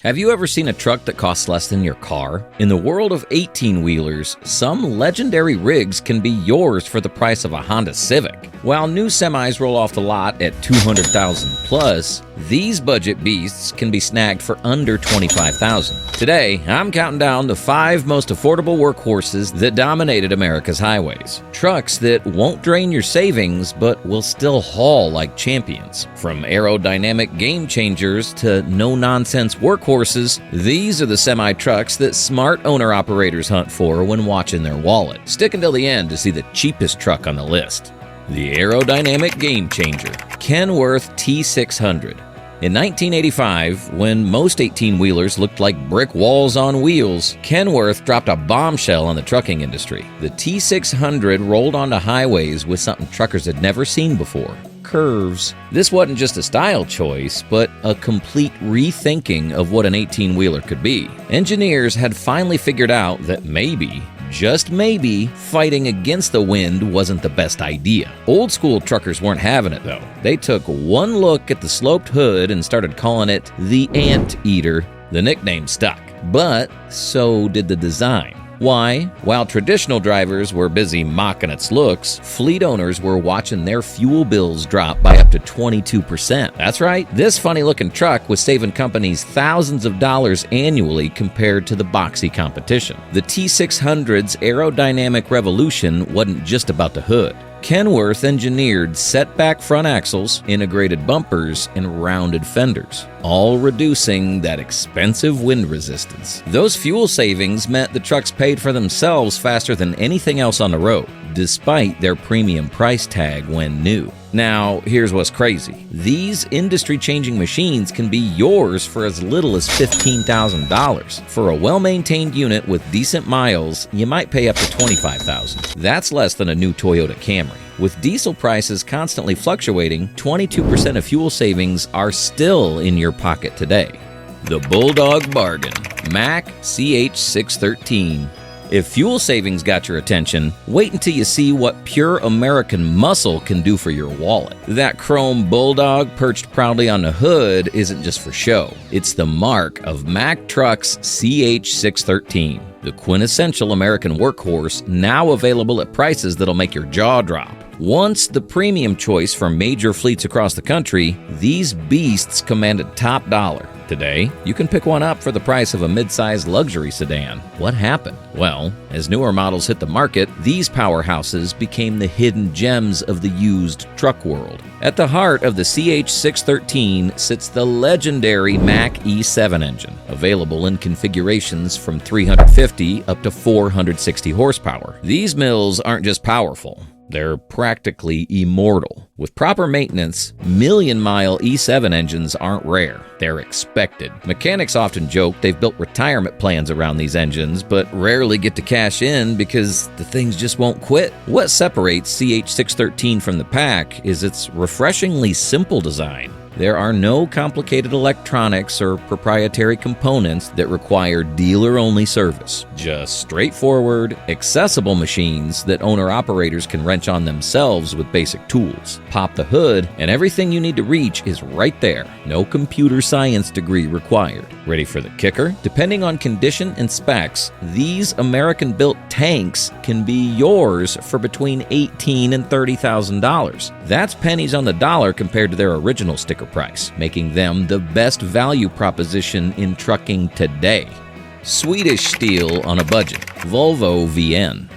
Have you ever seen a truck that costs less than your car? In the world of 18-wheelers, some legendary rigs can be yours for the price of a Honda Civic. While new semis roll off the lot at $200,000 plus, these budget beasts can be snagged for under $25,000. Today, I'm counting down the 5 most affordable workhorses that dominated America's highways. Trucks that won't drain your savings but will still haul like champions. From aerodynamic game changers to no-nonsense workhorses, these are the semi-trucks that smart owner-operators hunt for when watching their wallet. Stick until the end to see the cheapest truck on the list. The aerodynamic game changer, Kenworth T600. In 1985, when most 18-wheelers looked like brick walls on wheels, Kenworth dropped a bombshell on the trucking industry. The T600 rolled onto highways with something truckers had never seen before: curves. This wasn't just a style choice, but a complete rethinking of what an 18-wheeler could be. Engineers had finally figured out that maybe, just maybe, fighting against the wind wasn't the best idea. Old school truckers weren't having it though. They took one look at the sloped hood and started calling it the Anteater. The nickname stuck, but so did the design. Why? While traditional drivers were busy mocking its looks, fleet owners were watching their fuel bills drop by up to 22%. That's right, this funny-looking truck was saving companies thousands of dollars annually compared to the boxy competition. The T600's aerodynamic revolution wasn't just about the hood. Kenworth engineered set-back front axles, integrated bumpers, and rounded fenders, all reducing that expensive wind resistance. Those fuel savings meant the trucks paid for themselves faster than anything else on the road, despite their premium price tag when new. Now, here's what's crazy. These industry-changing machines can be yours for as little as $15,000. For a well-maintained unit with decent miles, you might pay up to $25,000. That's less than a new Toyota Camry. With diesel prices constantly fluctuating, 22% of fuel savings are still in your pocket today. The Bulldog Bargain, Mack CH613. If fuel savings got your attention, wait until you see what pure American muscle can do for your wallet. That chrome Bulldog perched proudly on the hood isn't just for show. It's the mark of Mack Trucks CH613, the quintessential American workhorse, now available at prices that'll make your jaw drop. Once the premium choice for major fleets across the country, these beasts commanded top dollar. Today, you can pick one up for the price of a mid-sized luxury sedan. What happened? Well, as newer models hit the market, these powerhouses became the hidden gems of the used truck world. At the heart of the CH613 sits the legendary Mack E7 engine, available in configurations from 350 up to 460 horsepower. These mills aren't just powerful. They're practically immortal. With proper maintenance, million-mile E7 engines aren't rare. They're expected. Mechanics often joke they've built retirement plans around these engines, but rarely get to cash in because the things just won't quit. What separates CH613 from the pack is its refreshingly simple design. There are no complicated electronics or proprietary components that require dealer-only service. Just straightforward, accessible machines that owner-operators can wrench on themselves with basic tools. Pop the hood, and everything you need to reach is right there. No computer science degree required. Ready for the kicker? Depending on condition and specs, these American-built tanks can be yours for between $18,000 and $30,000. That's pennies on the dollar compared to their original sticker price, making them the best value proposition in trucking today. Swedish steel on a budget, Volvo VN.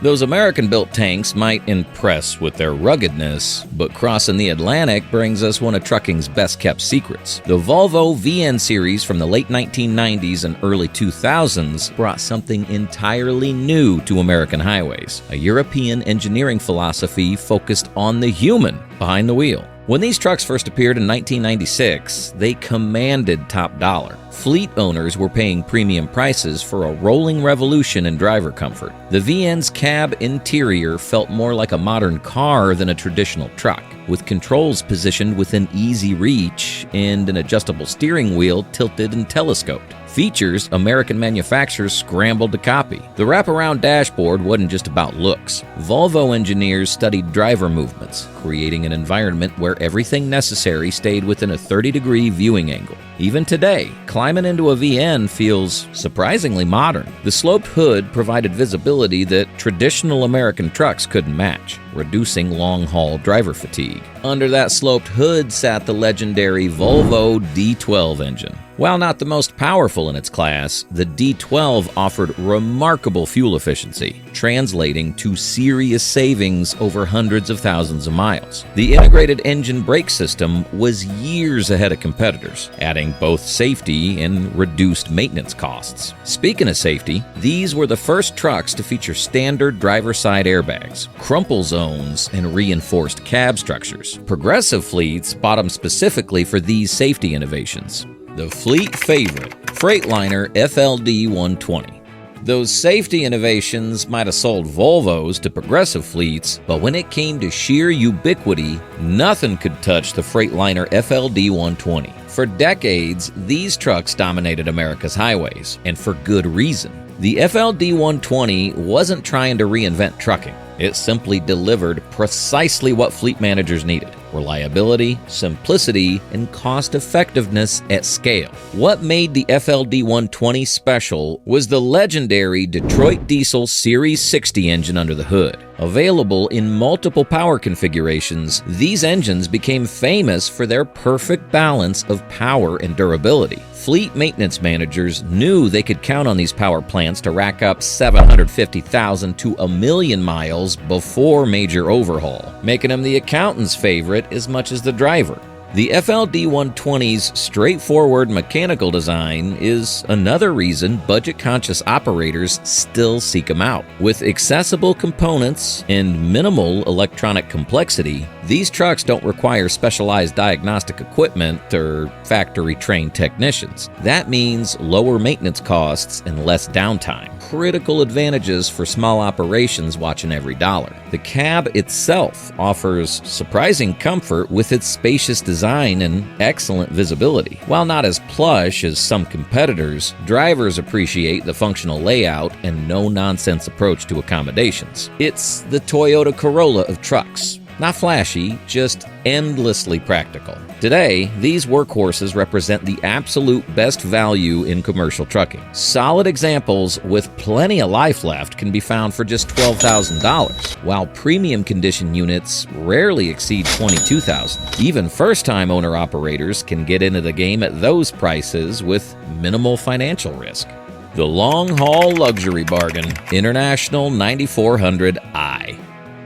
Those American-built tanks might impress with their ruggedness, but crossing the Atlantic brings us one of trucking's best-kept secrets. The Volvo VN series from the late 1990s and early 2000s brought something entirely new to American highways, a European engineering philosophy focused on the human behind the wheel. When these trucks first appeared in 1996, they commanded top dollar. Fleet owners were paying premium prices for a rolling revolution in driver comfort. The VN's cab interior felt more like a modern car than a traditional truck, with controls positioned within easy reach and an adjustable steering wheel tilted and telescoped. features American manufacturers scrambled to copy. The wraparound dashboard wasn't just about looks. Volvo engineers studied driver movements, creating an environment where everything necessary stayed within a 30-degree viewing angle. Even today, climbing into a VN feels surprisingly modern. The sloped hood provided visibility that traditional American trucks couldn't match, reducing long-haul driver fatigue. Under that sloped hood sat the legendary Volvo D12 engine. While not the most powerful in its class, the D12 offered remarkable fuel efficiency, translating to serious savings over hundreds of thousands of miles. The integrated engine brake system was years ahead of competitors, adding both safety and reduced maintenance costs. Speaking of safety, these were the first trucks to feature standard driver side airbags, crumple zones, and reinforced cab structures. Progressive fleets bought them specifically for these safety innovations. The fleet favorite, Freightliner FLD120. Those safety innovations might have sold Volvos to progressive fleets, but when it came to sheer ubiquity, nothing could touch the Freightliner FLD120. For decades, these trucks dominated America's highways, and for good reason. The FLD120 wasn't trying to reinvent trucking. It simply delivered precisely what fleet managers needed: reliability, simplicity, and cost-effectiveness at scale. What made the FLD120 special was the legendary Detroit Diesel Series 60 engine under the hood. Available in multiple power configurations, these engines became famous for their perfect balance of power and durability. Fleet maintenance managers knew they could count on these power plants to rack up 750,000 to 1,000,000 miles before major overhaul, making them the accountant's favorite as much as the driver. The FLD120's straightforward mechanical design is another reason budget-conscious operators still seek them out. With accessible components and minimal electronic complexity, these trucks don't require specialized diagnostic equipment or factory-trained technicians. That means lower maintenance costs and less downtime. Critical advantages for small operations watching every dollar. The cab itself offers surprising comfort with its spacious design and excellent visibility. While not as plush as some competitors, drivers appreciate the functional layout and no-nonsense approach to accommodations. It's the Toyota Corolla of trucks. Not flashy, just endlessly practical. Today, these workhorses represent the absolute best value in commercial trucking. Solid examples with plenty of life left can be found for just $12,000, while premium condition units rarely exceed $22,000. Even first-time owner-operators can get into the game at those prices with minimal financial risk. The long-haul luxury bargain, International 9400i.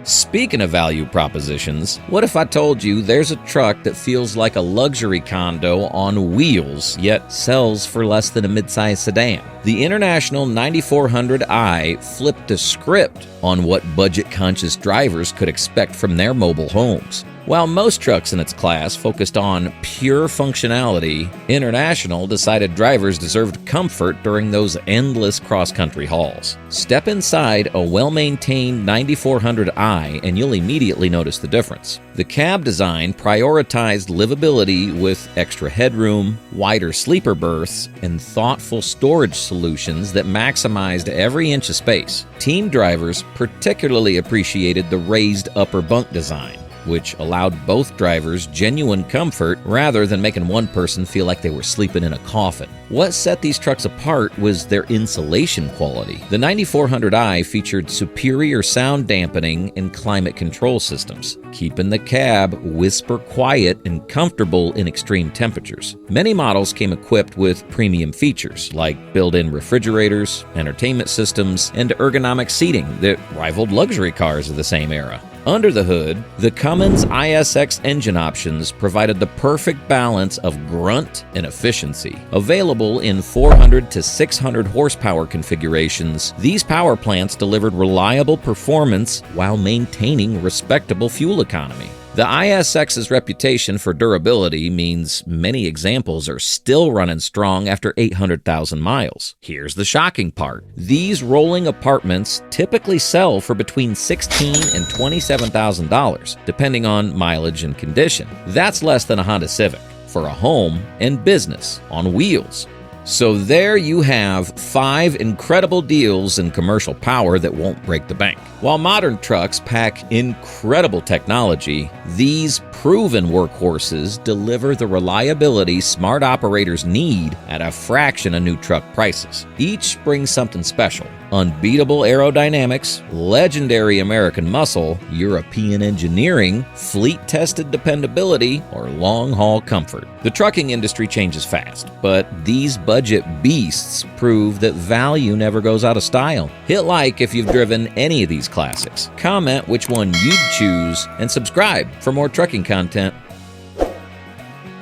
Speaking of value propositions, what if I told you there's a truck that feels like a luxury condo on wheels, yet sells for less than a midsize sedan? The International 9400i flipped a script on what budget-conscious drivers could expect from their mobile homes. While most trucks in its class focused on pure functionality, International decided drivers deserved comfort during those endless cross-country hauls. Step inside a well-maintained 9400i and you'll immediately notice the difference. The cab design prioritized livability with extra headroom, wider sleeper berths, and thoughtful storage solutions that maximized every inch of space. Team drivers particularly appreciated the raised upper bunk design, which allowed both drivers genuine comfort rather than making one person feel like they were sleeping in a coffin. What set these trucks apart was their insulation quality. The 9400i featured superior sound dampening and climate control systems, keeping the cab whisper quiet and comfortable in extreme temperatures. Many models came equipped with premium features like built-in refrigerators, entertainment systems, and ergonomic seating that rivaled luxury cars of the same era. Under the hood, the Cummins ISX engine options provided the perfect balance of grunt and efficiency. Available in 400 to 600 horsepower configurations, these power plants delivered reliable performance while maintaining respectable fuel economy. The ISX's reputation for durability means many examples are still running strong after 800,000 miles. Here's the shocking part. These rolling apartments typically sell for between $16,000 and $27,000, depending on mileage and condition. That's less than a Honda Civic for a home and business on wheels. So there you have 5 incredible deals in commercial power that won't break the bank. While modern trucks pack incredible technology, these proven workhorses deliver the reliability smart operators need at a fraction of new truck prices. Each brings something special: unbeatable aerodynamics, legendary American muscle, European engineering, fleet-tested dependability, or long-haul comfort. The trucking industry changes fast, but these budget beasts prove that value never goes out of style. Hit like if you've driven any of these classics. Comment which one you'd choose, and subscribe for more trucking content.